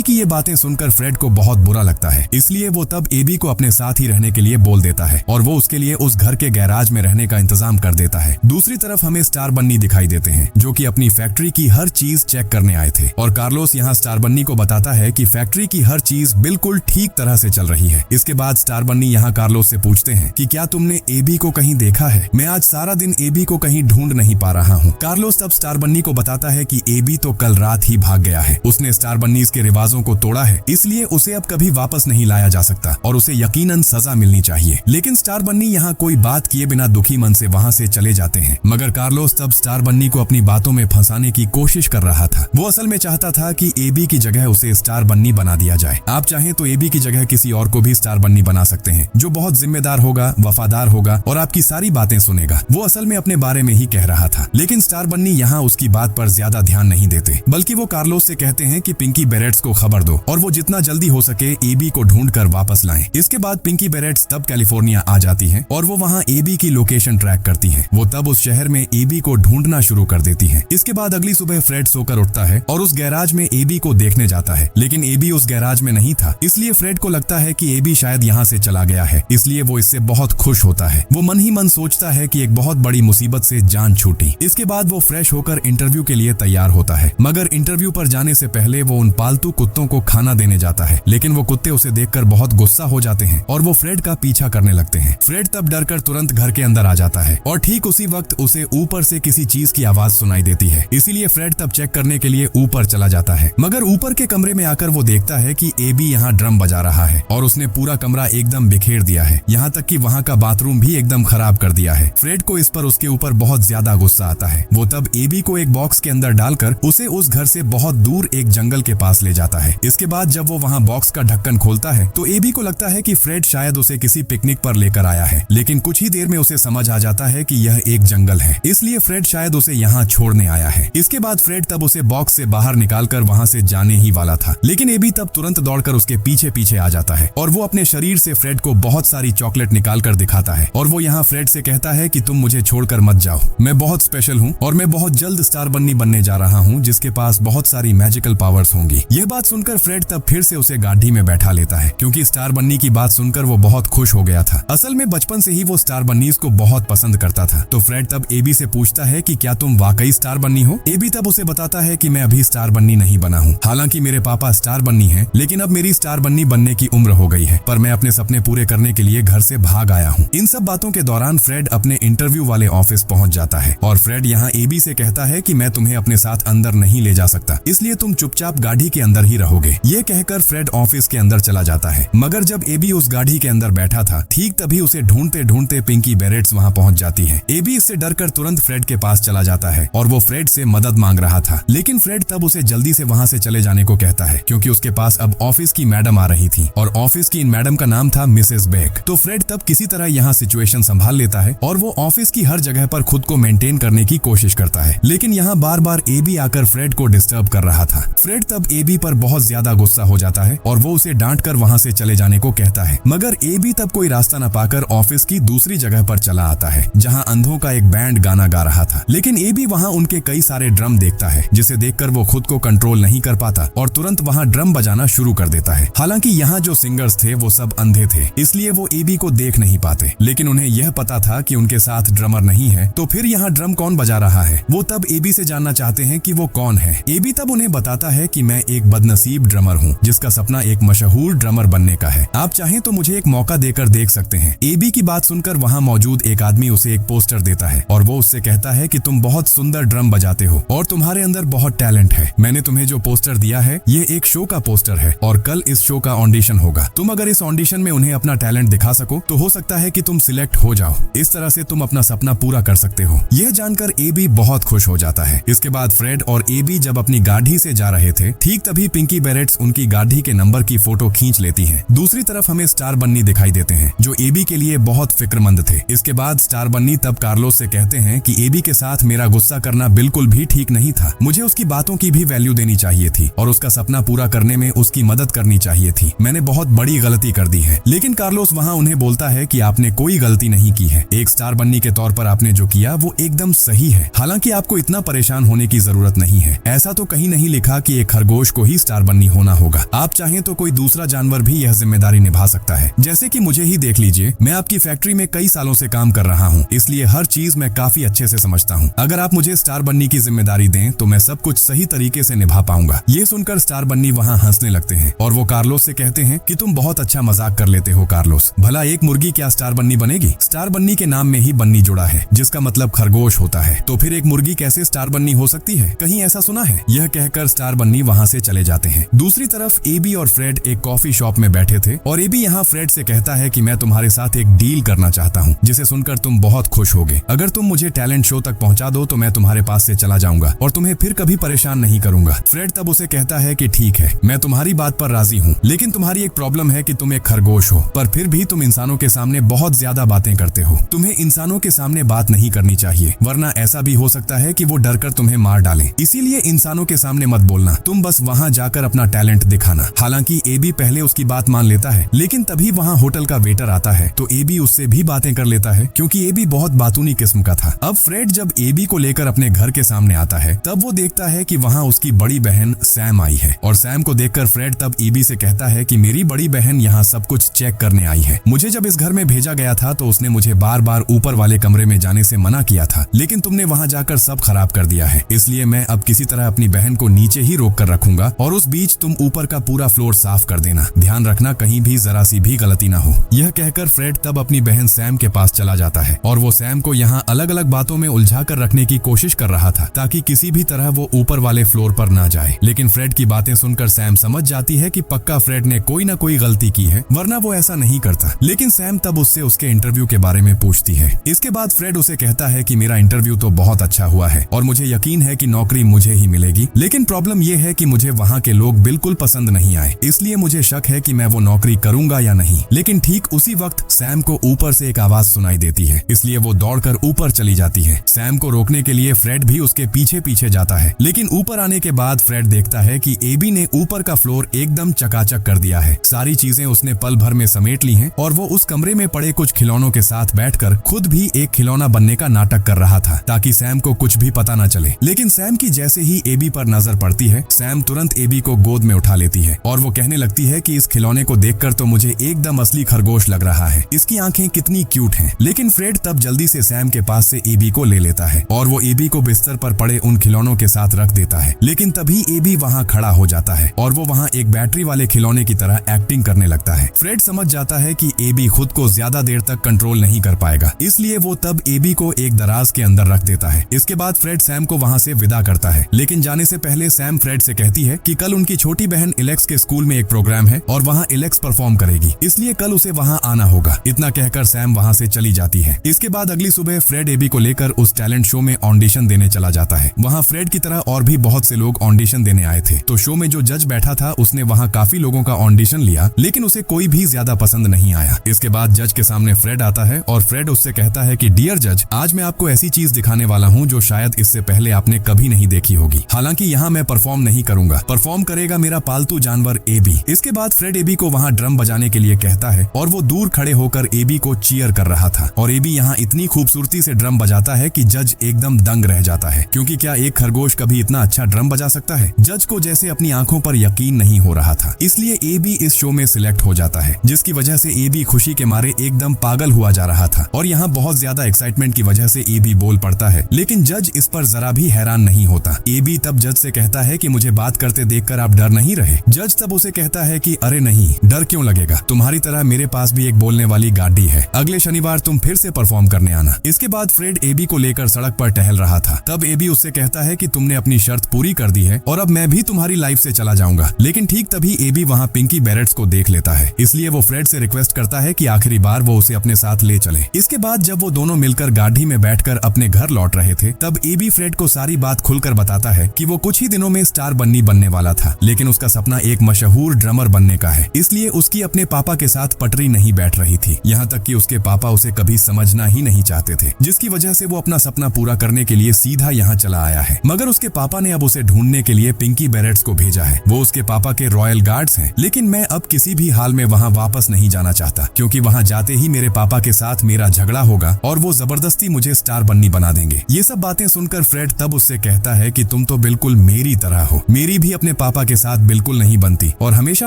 A: की ये बातें सुनकर फ्रेड को बहुत बुरा लगता है, इसलिए वो तब एबी को अपने साथ ही रहने के लिए बोल देता है और वो उसके लिए उस घर के गैराज में रहने का इंतजाम कर देता है। दूसरी तरफ हमें स्टार बन्नी दिखाई देते हैं जो कि अपनी फैक्ट्री की हर चीज चेक करने आए थे और कार्लोस यहाँ स्टार बन्नी को बताता है कि फैक्ट्री की हर चीज बिल्कुल ठीक तरह से चल रही है। इसके बाद स्टार बन्नी यहाँ कार्लोस से पूछते हैं कि क्या तुमने एबी को कहीं देखा है? मैं आज सारा दिन एबी को कहीं ढूंढ नहीं पा रहा हूँ। कार्लोस तब स्टार बन्नी को बताता है कि एबी तो कल रात ही भाग गया है। उसने स्टार बन्नी के रिवाजों को तोड़ा है, इसलिए उसे अब कभी वापस नहीं लाया जा सकता और उसे यकीनन सजा मिलनी चाहिए। लेकिन स्टार बन्नी यहाँ कोई बात किए बिना दुखी मन से वहाँ से चले जाते हैं। मगर कार्लोस तब स्टार बन्नी को अपनी बातों में फंसाने की कोशिश कर रहा था। वो असल में चाहता था कि एबी की जगह उसे स्टार बन्नी बना दिया जाए। आप चाहें तो एबी की जगह किसी और को भी स्टार बन्नी बना सकते हैं जो बहुत जिम्मेदार होगा, वफादार होगा और आपकी सारी बातें सुनेगा। वो असल में अपने बारे में ही कह रहा था, लेकिन स्टार बन्नी यहाँ उसकी बात पर ज्यादा ध्यान नहीं देते, बल्कि वो कार्लोस से कहते हैं कि पिंकी बेरेट्स को खबर दो और वो जितना जल्दी हो सके एबी को ढूंढ कर वापस लाएं। इसके बाद पिंकी बेरेट्स तब कैलिफोर्निया आ जाती है और वो वहाँ एबी की लोकेशन ट्रैक करती है। वो तब उस शहर में एबी को ढूंढना शुरू कर देती है। इसके बाद अगली सुबह फ्रेड सोकर उठता है और उस गैराज में एबी को देखने जाता है, लेकिन एबी उस गैराज में नहीं था। इसलिए फ्रेड को लगता है कि एबी शायद यहाँ से चला गया है, इसलिए वो इससे बहुत खुश होता है। वो मन ही मन सोचता है कि एक बहुत बड़ी मुसीबत से जान छूटी। इसके बाद वो फ्रेश होकर इंटरव्यू के लिए तैयार होता है, मगर इंटरव्यू पर जाने से पहले वो उन पालतू कुत्तों को खाना देने जाता है, लेकिन वो कुत्ते उसे देखकर बहुत गुस्सा हो जाते हैं और वो फ्रेड का पीछा करने लगते हैं। फ्रेड तब डरकर तुरंत घर के अंदर आ जाता है और ठीक उसी वक्त उसे ऊपर से किसी चीज की आवाज सुनाई देती है। इसीलिए फ्रेड तब चेक करने के लिए ऊपर चला जाता है, मगर ऊपर के कमरे में आकर वो देखता है कि एबी यहाँ ड्रम बजा रहा है और उसने पूरा कमरा एकदम बिखेर दिया है, यहाँ तक कि वहाँ का बाथरूम भी एकदम खराब कर दिया है। फ्रेड को इस पर उसके ऊपर बहुत ज्यादा गुस्सा आता है। वो तब एबी को एक बॉक्स के अंदर डालकर उसे उस घर से बहुत दूर एक जंगल के पास ले जाता है। इसके बाद जब वो वहाँ बॉक्स का ढक्कन खोलता है तो एबी को लगता है कि फ्रेड शायद उसे किसी पिकनिक पर लेकर आया है, लेकिन कुछ ही देर में उसे समझ आ जाता है कि यह एक जंगल है, इसलिए फ्रेड शायद उसे यहाँ छोड़ने आया है। इसके बाद फ्रेड तब उसे बॉक्स से बाहर निकालकर वहाँ से जाने ही वाला था, लेकिन एबी तब तुरंत दौड़कर उसके पीछे पीछे आ जाता है और वो अपने शरीर से फ्रेड को बहुत सारी चॉकलेट निकालकर दिखाता है और वो यहाँ फ्रेड से कहता है कि तुम मुझे छोड़कर मत जाओ, मैं बहुत स्पेशल हूँ और मैं बहुत जल्द स्टार बन्नी बनने जा रहा हूँ जिसके पास बहुत सारी मैजिकल पावर्स होंगी। यह बात सुनकर फ्रेड तब फिर से उसे गाड़ी में बैठा लेता है, क्योंकि स्टार बन्नी की बात सुनकर वो बहुत खुश हो गया था। असल में बचपन से ही वो स्टार बन्नीज को बहुत पसंद करता था। तो फ्रेड तब एबी से पूछता है कि क्या तुम वाकई स्टार बन्नी हो? एबी तब उसे बताता है कि मैं अभी स्टार बन्नी नहीं बना हूँ, हालांकि मेरे पापा स्टार बन्नी हैं, लेकिन अब मेरी स्टार बन्नी बनने की उम्र हो गई है, पर मैं अपने सपने पूरे करने के लिए घर से भाग आया हूँ। इन सब बातों के दौरान फ्रेड अपने इंटरव्यू वाले ऑफिस पहुंच जाता है और फ्रेड यहाँ एबी से कहता है कि मैं तुम्हें अपने साथ अंदर नहीं ले जा सकता, इसलिए तुम चुपचाप गाड़ी के अंदर ही रहोगे। ये कहकर फ्रेड ऑफिस के अंदर चला जाता है, मगर जब एबी उस गाड़ी के अंदर बैठा था ठीक तभी उसे ढूंढते ढूंढते पिंकी बेरेट्स वहाँ पहुंच जाती है। एबी इससे डरकर तुरंत फ्रेड के पास चला जाता है और वो फ्रेड से मदद मांग रहा था, लेकिन फ्रेड तब उसे जल्दी से वहाँ से चले जाने को कहता है, क्योंकि उसके पास अब ऑफिस की मैडम आ रही थी और ऑफिस की इन मैडम का नाम था मिसेस बेक। तो फ्रेड तब किसी तरह यहाँ सिचुएशन संभाल लेता है और वो ऑफिस की हर जगह पर खुद को मेंटेन करने की कोशिश करता है, लेकिन यहाँ बार बार एबी आकर फ्रेड को डिस्टर्ब कर रहा था। फ्रेड तब एबी पर बहुत ज्यादा गुस्सा हो जाता है और वो उसे डांट कर वहाँ से चले जाने को कहता है, मगर एबी तब कोई रास्ता न पाकर ऑफिस की दूसरी जगह पर चला आता है जहाँ अंधों का एक बैंड गाना गा रहा था। लेकिन एबी वहाँ उनके कई सारे ड्रम देखता है, जिसे देखकर वो खुद को कंट्रोल नहीं कर पाता और तुरंत वहाँ ड्रम बजाना शुरू कर देता है। हालांकि यहाँ जो सिंगर्स थे वो सब अंधे थे, इसलिए वो एबी को देख नहीं पाते, लेकिन उन्हें यह पता था कि उनके साथ ड्रमर नहीं है, तो फिर यहाँ ड्रम कौन बजा रहा है? वो तब एबी से जानना चाहते हैं कि वो कौन है। एबी तब उन्हें बताता है कि मैं एक बदनसीब ड्रमर हूँ जिसका सपना एक मशहूर ड्रमर बनने का है, आप चाहें तो मुझे एक मौका देकर देख सकते हैं। एबी की बात सुनकर वहाँ मौजूद एक आदमी उसे एक पोस्टर देता है और वो उससे कहता है कि तुम बहुत सुंदर ड्रम बजाते हो और तुम्हारे अंदर बहुत टैलेंट है। मैंने तुम्हें जो पोस्टर दिया है ये एक शो का पोस्टर है और कल इस शो का ऑडिशन होगा। तुम अगर इस ऑडिशन में उन्हें अपना टैलेंट दिखा सको तो हो सकता है कि तुम सिलेक्ट हो जाओ। इस तरह से तुम अपना सपना पूरा कर सकते हो। यह जानकर एबी बहुत खुश हो जाता है। इसके बाद फ्रेड और एबी जब अपनी गाड़ी से जा रहे थे ठीक तभी पिंकी बेरेट्स उनकी गाड़ी के नंबर की फोटो खींच लेती हैं। दूसरी तरफ हमें स्टार बन्नी दिखाई देते हैं जो एबी के लिए बहुत फिक्रमंद थे। इसके बाद स्टार बन्नी तब कार्लोस से कहते हैं कि एबी के साथ मेरा गुस्सा करना बिल्कुल भी ठीक नहीं था, मुझे उसकी बातों की भी वैल्यू देनी चाहिए थी और उसका सपना पूरा करने में उसकी मदद करनी चाहिए थी। मैंने बहुत बड़ी गलती कर दी है। लेकिन कार्लोस वहाँ उन्हें बोलता है कि आपने कोई गलती नहीं की है, एक स्टार बन्नी के तौर पर आपने जो किया वो एकदम सही है। हालांकि आपको इतना परेशान होने की जरूरत नहीं है, ऐसा तो कहीं नहीं लिखा कि एक खरगोश को ही स्टार बन्नी होना होगा। आप चाहें तो कोई दूसरा जानवर भी यह जिम्मेदारी निभा सकता है। जैसे कि मुझे ही देख लीजिए, मैं आपकी फैक्ट्री में कई सालों से काम कर रहा हूँ, इसलिए हर चीज मैं काफी अच्छे से समझता हूँ। अगर आप मुझे स्टार बन्नी की जिम्मेदारी दें तो मैं सब कुछ सही तरीके से निभा पाऊंगा। ये सुनकर स्टार बन्नी वहाँ हंसने लगते हैं और वो कार्लोस से कहते हैं कि तुम बहुत अच्छा मजाक कर लेते हो कार्लोस, भला एक मुर्गी क्या स्टार बन्नी बनेगी? स्टार बन्नी के नाम में ही बन्नी जुड़ा है, जिसका मतलब खरगोश होता है, तो फिर एक मुर्गी कैसे स्टार बन्नी हो सकती है? कहीं ऐसा सुना है? यह कहकर स्टार बन्नी वहाँ से चले जाते हैं। दूसरी तरफ एबी और फ्रेड एक कॉफी शॉप में बैठे थे और एबी यहाँ फ्रेड से कहता है कि मैं तुम्हारे साथ एक डील करना चाहता हूँ, जिसे सुनकर तुम बहुत खुश होगे। अगर तुम मुझे टैलेंट शो तक पहुँचा दो तो मैं तुम्हारे पास से चला जाऊंगा और तुम्हें फिर कभी परेशान नहीं करूंगा। फ्रेड तब उसे कहता है कि ठीक है, मैं तुम्हारी बात पर राजी हूँ, लेकिन तुम्हारी एक प्रॉब्लम है कि तुम एक खरगोश हो, पर फिर भी तुम इंसानों के सामने बहुत ज्यादा बातें करते हो। तुम्हें इंसानों के सामने बात नहीं करनी चाहिए, वरना ऐसा भी हो सकता है कि वो डरकर तुम्हें मार डालें। इसीलिए इंसानों के सामने मत बोलना, तुम बस वहाँ जाकर अपना टैलेंट दिखाना। हालांकि एबी पहले उसकी बात मान लेता है, लेकिन तभी वहाँ होटल का वेटर आता है तो एबी उससे भी बातें कर लेता है, क्योंकि एबी बहुत बातूनी किस्म का था। अब फ्रेड जब एबी को लेकर अपने घर के सामने आता है तब वो देखता है कि वहाँ उसकी बड़ी बहन सैम आई है, और सैम को देखकर फ्रेड तब एबी से कहता है कि मेरी बड़ी बहन यहाँ सब कुछ चेक करने आई है। मुझे जब इस घर में भेजा गया था तो उसने मुझे बार बार ऊपर वाले कमरे में जाने से मना किया था, लेकिन तुमने वहाँ जाकर सब खराब कर दिया है, इसलिए मैं अब किसी तरह अपनी बहन को नीचे ही रोक कर रखूंगा और उस बीच तुम ऊपर का पूरा फ्लोर साफ कर देना। ध्यान रखना कहीं भी जरा सी भी गलती ना हो। यह कहकर फ्रेड तब अपनी बहन सैम के पास चला जाता है और वो सैम को यहाँ अलग अलग बातों में उलझा कर रखने की कोशिश कर रहा था, ताकि किसी भी तरह वो ऊपर वाले फ्लोर पर ना जाए। लेकिन फ्रेड की बातें सुनकर सैम समझ जाती है कि पक्का फ्रेड ने कोई ना कोई गलती की है, वरना वो ऐसा नहीं करता। लेकिन सैम तब उससे उसके इंटरव्यू के बारे में पूछती है। इसके बाद फ्रेड उसे कहता है कि मेरा इंटरव्यू तो बहुत अच्छा हुआ है और मुझे यकीन है कि नौकरी मुझे ही मिलेगी, लेकिन प्रॉब्लम ये है कि मुझे वहाँ के लोग बिल्कुल पसंद नहीं आए, इसलिए मुझे शक है कि मैं वो नौकरी करूंगा या नहीं। लेकिन ठीक उसी वक्त सैम को ऊपर से एक आवाज सुनाई देती है, इसलिए वो दौड़कर ऊपर चली जाती है। सैम को रोकने के लिए फ्रेड भी उसके पीछे पीछे जाता है, लेकिन ऊपर आने के बाद फ्रेड देखता है कि एबी ने ऊपर का फ्लोर एकदम चकाचक कर दिया है। सारी चीजें उसने पल भर में समेट ली हैं और वो उस कमरे में पड़े कुछ खिलौनों के साथ बैठकर खुद भी एक खिलौना बनने का नाटक कर रहा था, ताकि सैम को कुछ भी पता न चले। लेकिन सैम की जैसे ही एबी पर नजर पड़ती है, सैम तुरंत एबी को गोद में उठा लेती है और वो कहने लगती है कि इस खिलौने को देखकर तो मुझे एकदम असली खरगोश लग रहा है, इसकी आंखें कितनी क्यूट हैं। लेकिन फ्रेड तब जल्दी से सैम के पास से एबी को ले लेता है और वो एबी को बिस्तर पर पड़े उन खिलौनों के साथ रख देता है। लेकिन तभी एबी वहाँ खड़ा हो जाता है और वो वहाँ एक बैटरी वाले खिलौने की तरह एक्टिंग करने लगता है। फ्रेड समझ जाता है कि एबी खुद को ज्यादा देर तक कंट्रोल नहीं कर पाएगा, इसलिए वो तब एबी को एक दराज के अंदर रख देता है। इसके बाद फ्रेड सैम को वहाँ से विदा करता है, लेकिन जाने से पहले सैम फ्रेड से कहती है कि कल उनकी छोटी बहन इलेक्स के स्कूल में एक प्रोग्राम है और वहाँ इलेक्स परफॉर्म करेगी, इसलिए कल उसे वहाँ आना होगा। इतना कहकर सैम वहाँ से चली जाती है। इसके बाद अगली सुबह फ्रेड एबी को लेकर उस टैलेंट शो में ऑडिशन देने चला जाता है। वहाँ फ्रेड की तरह और भी बहुत से लोग ऑडिशन देने आए थे, तो शो में जो जज बैठा था उसने वहाँ काफी लोगों का ऑडिशन लिया, लेकिन उसे कोई भी ज्यादा पसंद नहीं आया। इसके बाद जज के सामने फ्रेड आता है और फ्रेड उससे कहता है कि डियर जज, आज मैं आपको ऐसी चीज दिखाने वाला हूँ जो शायद इससे पहले आपने कभी नहीं देखी होगी। हालांकि यहाँ मैं परफॉर्म नहीं करूंगा, परफॉर्म करेगा मेरा पालतू जानवर एबी। इसके बाद फ्रेड एबी को वहाँ ड्रम बजाने के लिए कहता है और वो दूर खड़े होकर एबी को चीयर कर रहा था और एबी यहाँ इतनी खूबसूरती से ड्रम बजाता है कि जज एकदम दंग रह जाता है, क्योंकि क्या एक खरगोश कभी इतना अच्छा ड्रम बजा सकता है? जज को जैसे अपनी आंखों पर यकीन नहीं हो रहा था, इसलिए एबी इस शो में सिलेक्ट हो जाता है, जिसकी वजह से एबी खुशी के मारे एकदम पागल हुआ जा रहा था और यहाँ बहुत ज्यादा एक्साइटमेंट की वजह से एबी बोल पड़ता है। लेकिन जज इस पर जरा भी हैरान नहीं होता। एबी तब जज से कहता है कि मुझे बात करते देखकर आप डर नहीं रहे? जज तब उसे कहता है कि अरे नहीं, डर क्यों लगेगा, तुम्हारी तरह मेरे पास भी एक बोलने वाली गाड़ी है, अगले शनिवार तुम फिर से परफॉर्म करने आना। इसके बाद फ्रेड एबी को लेकर सड़क पर टहल रहा था। तब एबी उससे कहता है कि तुमने अपनी शर्त पूरी कर दी है और अब मैं भी तुम्हारी लाइफ से चला जाऊंगा। लेकिन ठीक तभी एबी वहाँ पिंकी बैरेट्स को देख लेता है, इसलिए वो फ्रेड से रिक्वेस्ट करता है कि आखिरी बार वो उसे अपने साथ ले चले। इसके बाद जब वो दोनों मिलकर गाड़ी में बैठकर अपने घर लौट रहे थे, तब एबी फ्रेड को सारी बात खुलकर बताता है कि वो कुछ ही दिनों में स्टार बन्नी बनने वाला था, लेकिन उसका सपना एक मशहूर ड्रमर बनने का है, इसलिए उसकी अपने पापा के साथ पटरी नहीं बैठ रही थी। यहाँ तक कि उसके पापा उसे कभी समझना ही नहीं चाहते थे, जिसकी वजह से वो अपना सपना पूरा करने के लिए सीधा यहाँ चला आया है। मगर उसके पापा ने अब उसे ढूंढने के लिए पिंकी बैरेट्स को भेजा है। वो उसके पापा के रॉयल गार्ड्स हैं, लेकिन मैं अब किसी भी हाल में वहाँ वापस नहीं जाना चाहता, क्योंकि वहाँ जाते ही मेरे पापा के साथ मेरा झगड़ा होगा और वो जबरदस्ती मुझे स्टार बन्नी बना देंगे। ये सब बातें सुनकर फ्रेड तब उससे कहता है कि तुम तो बिल्कुल मेरी तरह हो। मेरी भी अपने पापा के साथ बिल्कुल नहीं बनती और हमेशा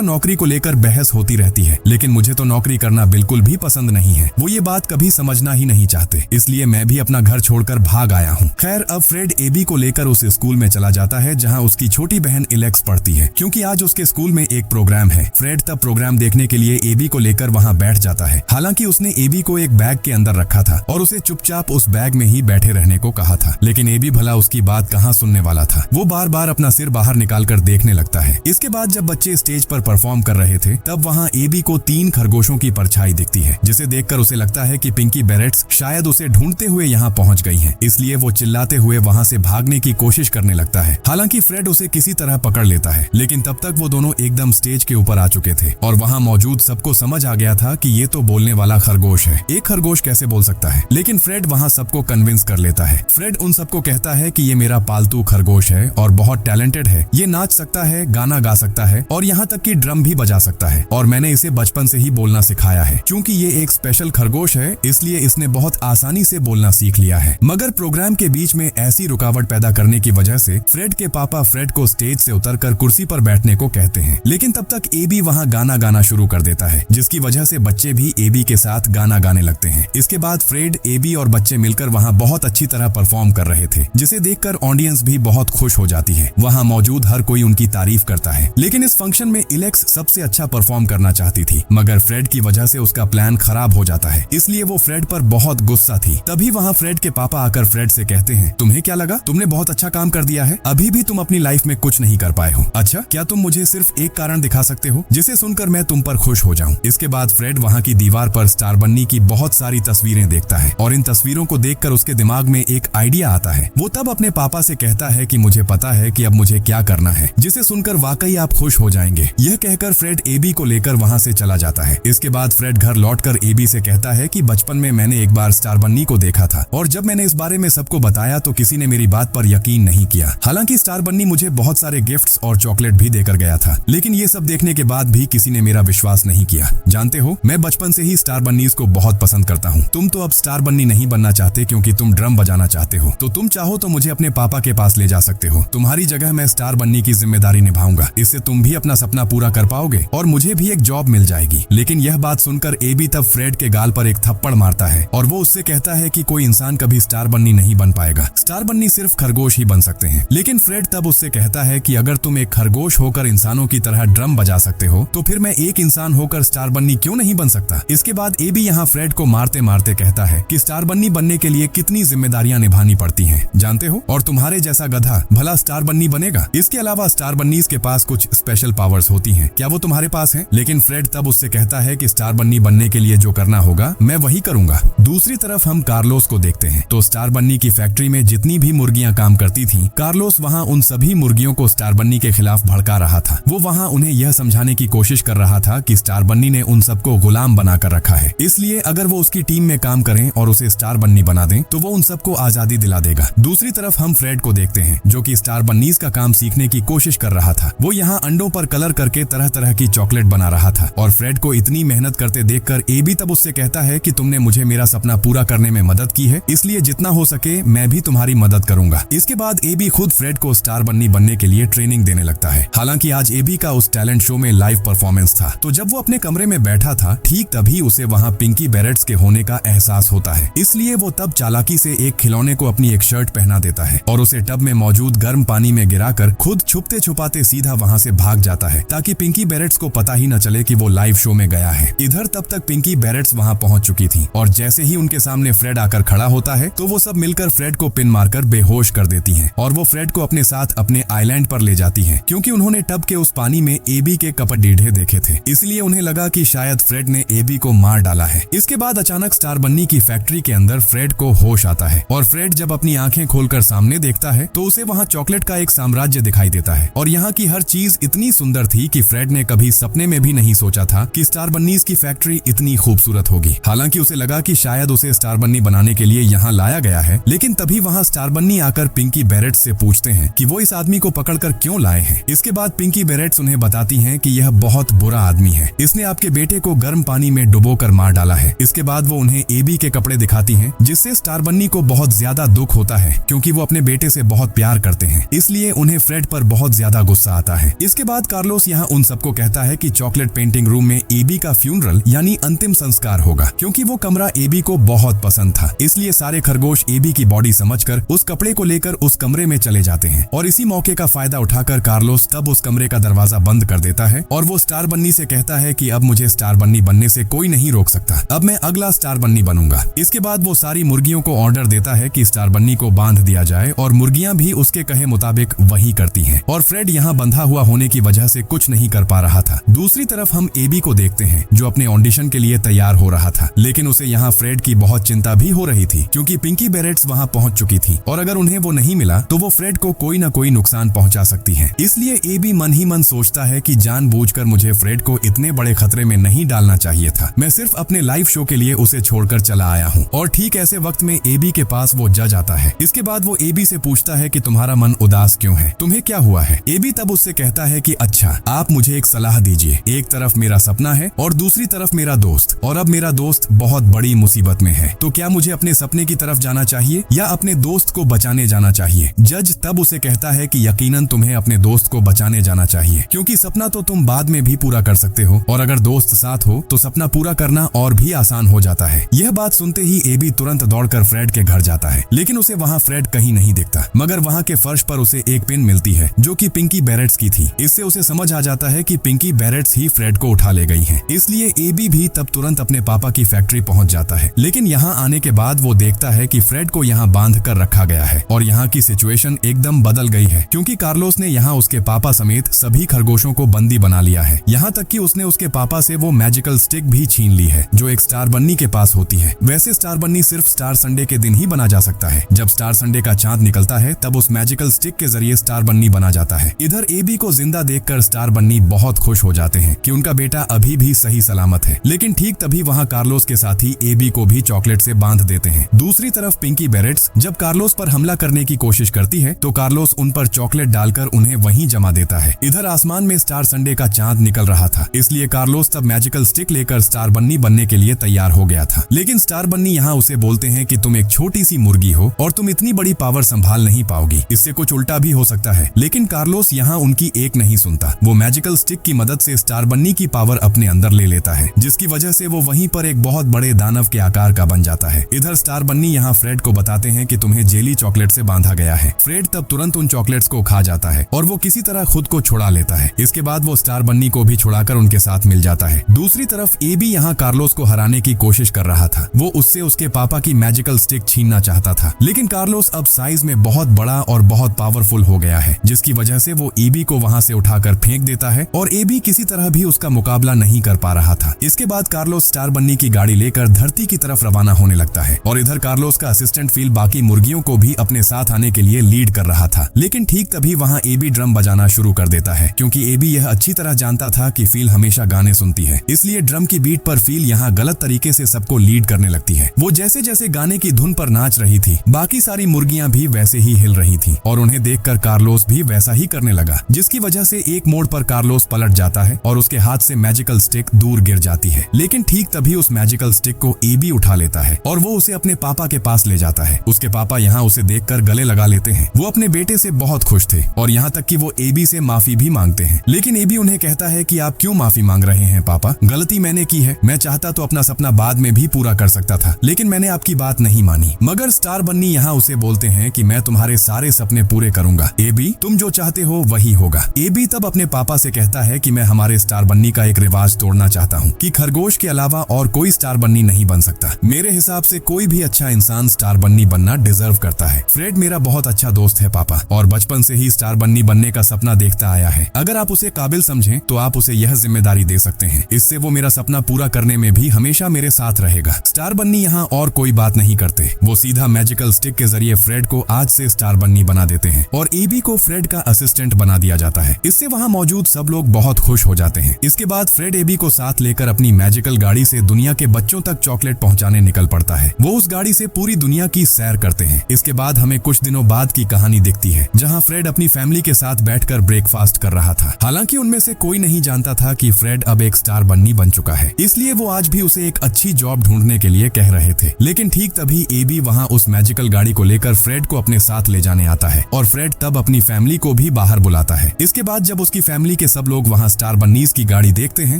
A: नौकरी को लेकर बहस होती रहती है, लेकिन मुझे तो नौकरी करना बिल्कुल भी पसंद नहीं है। वो ये बात कभी समझना ही नहीं चाहते, इसलिए मैं भी अपना घर छोड़कर भाग आया हूँ। खैर, अब फ्रेड एबी को लेकर उस स्कूल में चला जाता है जहाँ उसकी छोटी बहन इलेक्स पढ़ती है, क्योंकि आज उसके स्कूल में एक प्रोग्राम है। फ्रेड तब प्रोग्राम देखने के लिए एबी को लेकर वहाँ बैठ जाता है। हालांकि उसने एबी को एक बैग के अंदर रखा था और उसे चुपचाप उस बैग में ही बैठे रहने को कहा था, लेकिन एबी भला उसकी बात कहाँ सुनने वाला था। वो बार बार अपना सिर बाहर निकालकर देखने लगता है। इसके बाद जब बच्चे स्टेज पर परफॉर्म कर रहे थे, तब वहाँ एबी को 3 खरगोशों की परछाई दिखती है, जिसे देखकर उसे लगता है कि पिंकी बेरेट्स शायद उसे ढूंढते हुए यहाँ पहुंच गई हैं। इसलिए वो चिल्लाते हुए वहाँ से भागने की कोशिश करने लगता है। हालांकि फ्रेड उसे किसी तरह पकड़ लेता है, लेकिन तब तक वो दोनों एकदम स्टेज के ऊपर आ चुके थे और वहाँ मौजूद सबको समझ आ गया था कि ये तो बोलने वाला खरगोश है। एक खरगोश कैसे बोल सकता है? लेकिन फ्रेड वहाँ सबको कन्विंस कर लेता है। फ्रेड उन सबको कहता है कि ये मेरा पालतू खरगोश है और बहुत टैलेंटेड है। ये नाच सकता है, गाना गा सकता है और यहाँ तक कि ड्रम भी बजा सकता है, और मैंने इसे बचपन से ही बोलना सिखाया है। क्योंकि ये एक स्पेशल खरगोश है, इसलिए इसने बहुत आसानी से बोलना सीख लिया है। मगर प्रोग्राम के बीच में ऐसी रुकावट पैदा करने की वजह से फ्रेड के पापा फ्रेड को स्टेज से उतरकर कुर्सी पर बैठने को कहते हैं, लेकिन तब तक एबी वहाँ गाना गाना शुरू कर देता है, जिसकी वजह से बच्चे भी एबी के साथ गाना गाने लगते हैं। इसके बाद फ्रेड, एबी और बच्चे मिलकर वहाँ बहुत अच्छी तरह परफॉर्म कर रहे थे, जिसे देखकर ऑडियंस भी बहुत खुश हो जाती है। वहाँ मौजूद हर कोई उनकी तारीफ करता है। लेकिन इस फंक्शन में इलेक्स सबसे अच्छा परफॉर्म करना चाहती थी, मगर फ्रेड की वजह से उसका प्लान खराब हो जाता है, इसलिए वो फ्रेड पर बहुत गुस्सा थी। तभी वहाँ फ्रेड के पापा आकर फ्रेड से कहते हैं, तुम्हें क्या लगा? तुमने बहुत अच्छा काम कर दिया है, अभी भी तुम अपनी लाइफ में कुछ नहीं कर पाए हो। अच्छा, क्या तुम मुझे सिर्फ एक कारण दिखा सकते हो जिसे सुनकर मैं तुम पर खुश हो जाऊं? इसके बाद फ्रेड वहाँ की दीवार पर स्टार बन्नी की बहुत सारी तस्वीरें देखता है और इन तस्वीरों को देखकर उसके दिमाग में एक आइडिया आता है। वो तब अपने पापा से कहता है कि मुझे पता है कि अब मुझे क्या करना है, जिसे सुनकर वाकई आप खुश हो जाएंगे। यह कहकर फ्रेड एबी को लेकर वहाँ से चला जाता है। इसके बाद फ्रेड घर लौटकर एबी से कहता है कि बचपन में मैंने एक बार स्टार बन्नी को देखा था और जब मैंने इस बारे में सबको बताया तो किसी ने मेरी बात पर यकीन नहीं किया। हालांकि स्टार बन्नी मुझे बहुत सारे गिफ्ट्स और चॉकलेट भी देकर गया था, लेकिन ये सब देखने के बाद भी किसी ने मेरा विश्वास नहीं किया। जानते हो, मैं बचपन से ही स्टार बन्नीज को बहुत पसंद करता हूँ। तुम तो अब स्टार बन्नी नहीं बनना चाहते क्योंकि तुम ड्रम बजाना चाहते हो, तो तुम चाहो तो मुझे अपने पापा के पास ले जा सकते हो। तुम्हारी जगह मैं स्टार बन्नी की जिम्मेदारी निभाऊंगा। इससे तुम भी अपना सपना पूरा कर पाओगे और मुझे भी एक जॉब मिल जाएगी। लेकिन यह बात सुनकर एबी तब फ्रेड के गाल पर एक थप्पड़ मारता है और वो उससे कहता है कि कोई इंसान कभी स्टार बन्नी नहीं बन पाएगा। स्टार बन्नी सिर्फ खरगोश ही बन सकते हैं। लेकिन फ्रेड तब उससे कहता है कि अगर तुम एक खरगोश होकर इंसानों की तरह ड्रम बजा सकते हो, तो फिर मैं एक इंसान होकर स्टार बन्नी क्यों नहीं बन सकता? इसके बाद एबी यहाँ फ्रेड को मारते मारते कहता है कि स्टार बन्नी बनने के लिए कितनी जिम्मेदारियां निभानी पड़ती हैं, जानते हो? और तुम्हारे जैसा गधा भला स्टार बन्नी बनेगा? इसके अलावा स्टार बन्नीज के पास कुछ स्पेशल पावर्स होती हैं, क्या वो तुम्हारे पास हैं? लेकिन फ्रेड तब उससे कहता है कि स्टार बन्नी बनने के लिए जो करना होगा मैं वही करूंगा। दूसरी तरफ हम कार्लोस को देखते हैं। तो स्टार बन्नी की फैक्ट्री में जितनी भी मुर्गियां काम करती थीं, कार्लोस वहां उन सभी मुर्गियों को स्टार बन्नी के खिलाफ भड़का रहा था। वो वहां उन्हें यह समझाने की कोशिश कर रहा था कि स्टार बन्नी ने उन सबको गुलाम बनाकर रखा है, इसलिए अगर वो उसकी टीम में काम करें और उसे स्टार बन्नी बना दें तो वो उन सबको आजादी दिला देगा। दूसरी तरफ हम फ्रेड को देखते हैं, जो कि स्टार बन्नीज का काम सीखने की कोशिश कर रहा था। वो यहाँ अंडों पर कलर करके तरह तरह की चॉकलेट बना रहा था और फ्रेड को इतनी मेहनत करते देखकर एबी तब उससे कहता है कि तुमने मुझे मेरा सपना पूरा करने में मदद की है, इसलिए जितना हो सके मैं भी तुम्हारी मदद करूंगा। इसके बाद एबी खुद फ्रेड को स्टार बन्नी बनने के लिए ट्रेनिंग देने लगता है। हालांकि आज एबी का उस टैलेंट शो में लाइव परफॉर्मेंस था, तो जब वो अपने कमरे में बैठा था, ठीक तभी उसे वहाँ पिंकी बेरेट्स के होने का एहसास होता है। इसलिए वो तब चालाकी से एक खिलौने को अपनी एक शर्ट पहना देता है और उसे टब में मौजूद गर्म पानी में गिराकर खुद छुपते छुपाते सीधा वहाँ से भाग जाता है, ताकि पिंकी बेरेट्स को पता ही न चले कि वो लाइव शो में गया है। इधर तब तक पिंकी बेरेट्स वहाँ पहुँच चुकी थी और जैसे ही उनके सामने फ्रेड आकर खड़ा होता है, तो वो सब मिलकर फ्रेड को पिन मारकर बेहोश कर देती हैं और वो फ्रेड को अपने साथ अपने आइलैंड पर ले जाती हैं, क्योंकि उन्होंने टब के उस पानी में एबी के कपट डीढ़े देखे थे। इसलिए उन्हें लगा कि शायद फ्रेड ने एबी को मार डाला है। इसके बाद अचानक स्टार बन्नी की फैक्ट्री के अंदर फ्रेड को होश आता है और फ्रेड जब अपनी आंखें खोलकर सामने देखता है तो उसे वहाँ चॉकलेट का एक साम्राज्य दिखाई देता है और यहाँ की हर चीज इतनी सुंदर थी कि फ्रेड ने कभी सपने में भी नहीं सोचा था कि स्टार बन्नीज की फैक्ट्री इतनी खूबसूरत होगी। हालांकि उसे लगा कि शायद उसे स्टार बन्नी बनाने के लिए यहाँ लाया गया है, लेकिन तभी वहाँ स्टार बन्नी आकर पिंकी बेरेट्स से पूछते हैं कि वो इस आदमी को पकड़कर क्यों लाए हैं। इसके बाद पिंकी बेरेट्स उन्हें बताती हैं कि यह बहुत बुरा आदमी है, इसने आपके बेटे को गर्म पानी में डुबोकर मार डाला है। इसके बाद वो उन्हें एबी के कपड़े दिखाती हैं, जिससे स्टार बन्नी को बहुत ज्यादा दुख होता है, क्योंकि वो अपने बेटे से बहुत प्यार करते हैं, इसलिए उन्हें फ्रेड पर बहुत ज्यादा गुस्सा आता है। इसके बाद कार्लोस यहाँ उन सबको कहता है कि चॉकलेट पेंटिंग रूम में एबी का फ्यूनरल यानी अंतिम संस्कार होगा। क्योंकि वो कमरा एबी को बहुत पसंद था, इसलिए सारे खरगोश एबी की बॉडी समझकर उस कपड़े को लेकर उस कमरे में चले जाते हैं। और इसी मौके का फायदा उठाकर कार्लोस तब उस कमरे का दरवाजा बंद कर देता है और वो स्टार बन्नी से कहता है कि अब मुझे स्टार बन्नी बनने से कोई नहीं रोक सकता, अब मैं अगला स्टार बन्नी बनूंगा। इसके बाद वो सारी मुर्गियों को ऑर्डर देता है कि स्टार बन्नी को बांध दिया जाए और मुर्गियां भी उसके कहे मुताबिक वही करती हैं। और फ्रेड यहाँ बंधा हुआ होने की वजह से कुछ नहीं कर पा रहा था। दूसरी तरफ हम एबी को देखते हैं जो अपने ऑडिशन के लिए तैयार हो रहा था, लेकिन उसे यहाँ फ्रेड की बहुत चिंता भी हो रही थी क्योंकि पिंकी बेरेट्स वहाँ पहुंच चुकी थी और अगर उन्हें वो नहीं मिला तो वो फ्रेड को कोई न कोई नुकसान पहुंचा सकती है। इसलिए एबी मन ही मन सोचता है कि जानबूझकर मुझे फ्रेड को इतने बड़े खतरे में नहीं डालना चाहिए था, मैं सिर्फ अपने लाइव शो के लिए उसे छोड़कर चला आया हूँ। और ठीक ऐसे वक्त में एबी के पास वो जज आता है। इसके बाद वो एबी से पूछता है कि तुम्हारा मन उदास क्यों है, तुम्हें क्या हुआ है। एबी तब उससे कहता है कि अच्छा आप मुझे एक सलाह दीजिए, एक तरफ मेरा सपना है और दूसरी तरफ मेरा दोस्त, और अब मेरा दोस्त बहुत बड़ी मुसीबत में है, तो क्या मुझे अपने सपने की तरफ जाना चाहिए या अपने दोस्त को बचाने जाना चाहिए। जज तब उसे कहता है कि यकीनन तुम्हें अपने दोस्त को बचाने जाना चाहिए, क्योंकि सपना तो तुम बाद में भी पूरा कर सकते हो और अगर दोस्त साथ हो तो सपना पूरा करना और भी आसान हो जाता है। यह बात सुनते ही एबी तुरंत दौड़कर फ्रेड के घर जाता है, लेकिन उसे वहाँ फ्रेड कहीं नहीं दिखता, मगर वहाँ के फर्श पर उसे एक पिन मिलती है जो कि पिंकी बेरेट्स की थी। इससे उसे समझ आ जाता है कि पिंकी बेरेट्स ही फ्रेड को उठा ले गई हैं। इसलिए एबी भी तब तुरंत अपने पापा की फैक्ट्री पहुंच जाता है, लेकिन यहाँ आने के बाद वो देखता है कि फ्रेड को यहाँ बांध कर रखा गया है और यहाँ की सिचुएशन एकदम बदल गई है, क्योंकि कार्लोस ने यहाँ उसके पापा समेत सभी खरगोशों को बंदी बना लिया है। यहाँ तक कि उसने उसके पापा से वो मैजिकल स्टिक भी छीन ली है जो एक स्टार बन्नी के पास होती है। वैसे स्टार बन्नी सिर्फ स्टार संडे के दिन ही बना जा सकता है। जब स्टार संडे का चांद निकलता है तब उस मैजिकल स्टिक के जरिए स्टार बन्नी बना जाता है। इधर एबी को जिंदा देखकर स्टार बन्नी बहुत खुश हो जाते हैं कि उनका बेटा अभी भी सही सलामत है, लेकिन ठीक तभी वहाँ कार्लोस के साथी एबी को भी चॉकलेट से बांध देते हैं। दूसरी तरफ पिंकी बेरेट्स जब कार्लोस पर हमला करने की कोशिश करती है तो कार्लोस उन पर चॉकलेट डालकर उन्हें वहीं जमा देता है। इधर आसमान में स्टार संडे का चांद निकल रहा था, इसलिए कार्लोस तब मैजिकल स्टिक लेकर स्टार बन्नी बनने के लिए तैयार हो गया था। लेकिन स्टार बन्नी यहाँ उसे बोलते हैं कि तुम एक छोटी सी मुर्गी हो और तुम इतनी बड़ी पावर संभाल नहीं पाओगी, इससे कुछ उल्टा भी हो सकता है। लेकिन कार्लोस यहाँ उनकी एक नहीं सुनता, वो मैजिकल स्टिक की मदद से स्टार बन्नी की पावर अपने अंदर ले लेता है, जिसकी वजह से वो वहीं पर एक बहुत बड़े दानव के आकार का बन जाता है। इधर स्टार बन्नी यहाँ फ्रेड को बताते हैं कि तुम्हें जेली चॉकलेट से बांधा गया है। फ्रेड तब तुरंत उन चॉकलेट्स को खा जाता है और वो किसी तरह खुद को छुड़ा लेता है। इसके बाद वो स्टार बन्नी को भी छुड़ाकर उनके साथ मिल जाता है। दूसरी तरफ एबी यहाँ कार्लोस को हराने की कोशिश कर रहा था। वो उससे उसके पापा की मैजिकल स्टिक छीनना चाहता था, लेकिन कार्लोस अब साइज में बहुत बड़ा और बहुत पावरफुल हो गया है, जिसकी वजह से वो एबी को वहाँ से उठाकर फेंक देता है और एबी किसी तरह भी उसका मुकाबला नहीं कर पा रहा था। इसके बाद कार्लोस स्टार बन्नी की गाड़ी लेकर धरती की तरफ रवाना होने लगता है और इधर कार्लोस का असिस्टेंट फील बाकी मुर्गियों को भी अपने साथ आने के लिए लीड कर रहा था। लेकिन ठीक तभी वहाँ एबी ड्रम बजाना शुरू कर देता है, क्योंकि एबी यह अच्छी तरह जानता था कि फील हमेशा गाने सुनती है, इसलिए ड्रम की बीट पर फील यहाँ गलत तरीके से सबको लीड करने लगती है। वो जैसे जैसे गाने की धुन पर नाच रही थी, बाकी सारी मुर्गियां भी वैसे ही हिल रही थी और उन्हें देखकर कार्लोस भी वैसा ही करने लगा, जिसकी वजह से एक मोड़ पर कार्लोस पलट जाता है और उसके हाथ से मैजिकल स्टिक दूर गिर जाती है। लेकिन ठीक तभी उस मैजिकल स्टिक को एबी उठा लेता है और वो उसे अपने पापा के पास ले जाता है। उसके पापा यहाँ उसे देखकर गले लगा लेते हैं। वो अपने बेटे से बहुत खुश थे और यहाँ तक कि वो एबी से माफी भी मांगते हैं, लेकिन एबी उन्हें कहता है कि आप क्यों माफी मांग रहे हैं पापा, गलती मैंने की है, मैं चाहता तो अपना सपना बाद में भी पूरा कर सकता था, लेकिन मैंने आपकी बात नहीं मानी। मगर स्टार बन्नी यहाँ उसे बोलते हैं कि मैं तुम्हारे सारे सपने पूरे करूंगा एबी, तुम जो चाहते हो वही होगा। एबी तब अपने पापा से कहता है कि मैं हमारे स्टार बन्नी का एक रिवाज तोड़ना चाहता हूँ कि खरगोश के अलावा और कोई स्टार बन्नी नहीं बन सकता। मेरे हिसाब से कोई भी अच्छा इंसान स्टार बन्नी बनना डिजर्व करता है। फ्रेड मेरा बहुत अच्छा दोस्त है पापा, और बचपन से ही स्टार बन्नी बनने का सपना देखता आया है। अगर आप उसे काबिल समझें तो आप उसे यह जिम्मेदारी दे सकते हैं, इससे वो मेरा सपना पूरा करने में भी हमेशा मेरे साथ रहेगा। स्टार बन्नी यहाँ और कोई बात नहीं करते, वो सीधा मैजिकल स्टिक के जरिए फ्रेड को आज से स्टार बन्नी बना देते हैं और एबी को फ्रेड का असिस्टेंट बना दिया जाता है। इससे वहाँ मौजूद सब लोग बहुत खुश हो जाते हैं। इसके बाद फ्रेड एबी को साथ लेकर अपनी मैजिकल गाड़ी से दुनिया के बच्चों तक चॉकलेट पहुँचाने निकल पड़ता है। वो उस गाड़ी से पूरी दुनिया की सैर करते हैं। इसके बाद हमें कुछ दिनों बाद की कहानी दिखती है, जहाँ फ्रेड अपनी फैमिली के साथ बैठकर ब्रेकफास्ट कर रहा था। हालांकि उनमें से कोई नहीं जानता था कि फ्रेड अब एक स्टार बन्नी बन चुका है, इसलिए वो आज भी उसे एक अच्छी जॉब ढूंढने के लिए कह रहे थे। लेकिन ठीक तभी एबी वहाँ उस मैजिकल गाड़ी को लेकर फ्रेड को अपने साथ ले बजाने आता है और फ्रेड तब अपनी फैमिली को भी बाहर बुलाता है। इसके बाद जब उसकी फैमिली के सब लोग वहाँ स्टार बन्नीज की गाड़ी देखते हैं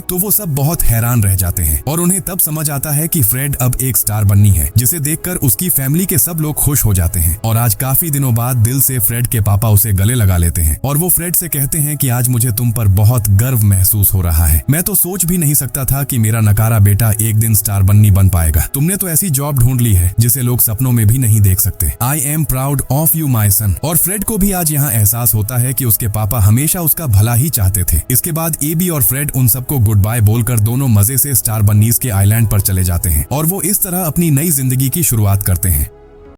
A: तो वो सब बहुत हैरान रह जाते हैं और उन्हें तब समझ आता है कि फ्रेड अब एक स्टार बन्नी है, जिसे देखकर उसकी फैमिली के सब लोग खुश हो जाते हैं। और आज काफी दिनों बाद दिल से फ्रेड के पापा उसे गले लगा लेते हैं और वो फ्रेड से कहते हैं कि आज मुझे तुम पर बहुत गर्व महसूस हो रहा है। मैं तो सोच भी नहीं सकता था कि मेरा नकारा बेटा एक दिन स्टार बन्नी बन पाएगा। तुमने तो ऐसी जॉब ढूंढ ली है जिसे लोग सपनों में भी नहीं देख सकते। I am proud of you my son. और फ्रेड को भी आज यहाँ एहसास होता है कि उसके पापा हमेशा उसका भला ही चाहते थे। इसके बाद एबी और फ्रेड उन सबको गुड बाय बोलकर दोनों मजे से स्टार बन्नीज के आइलैंड पर चले जाते हैं और वो इस तरह अपनी नई जिंदगी की शुरुआत करते हैं।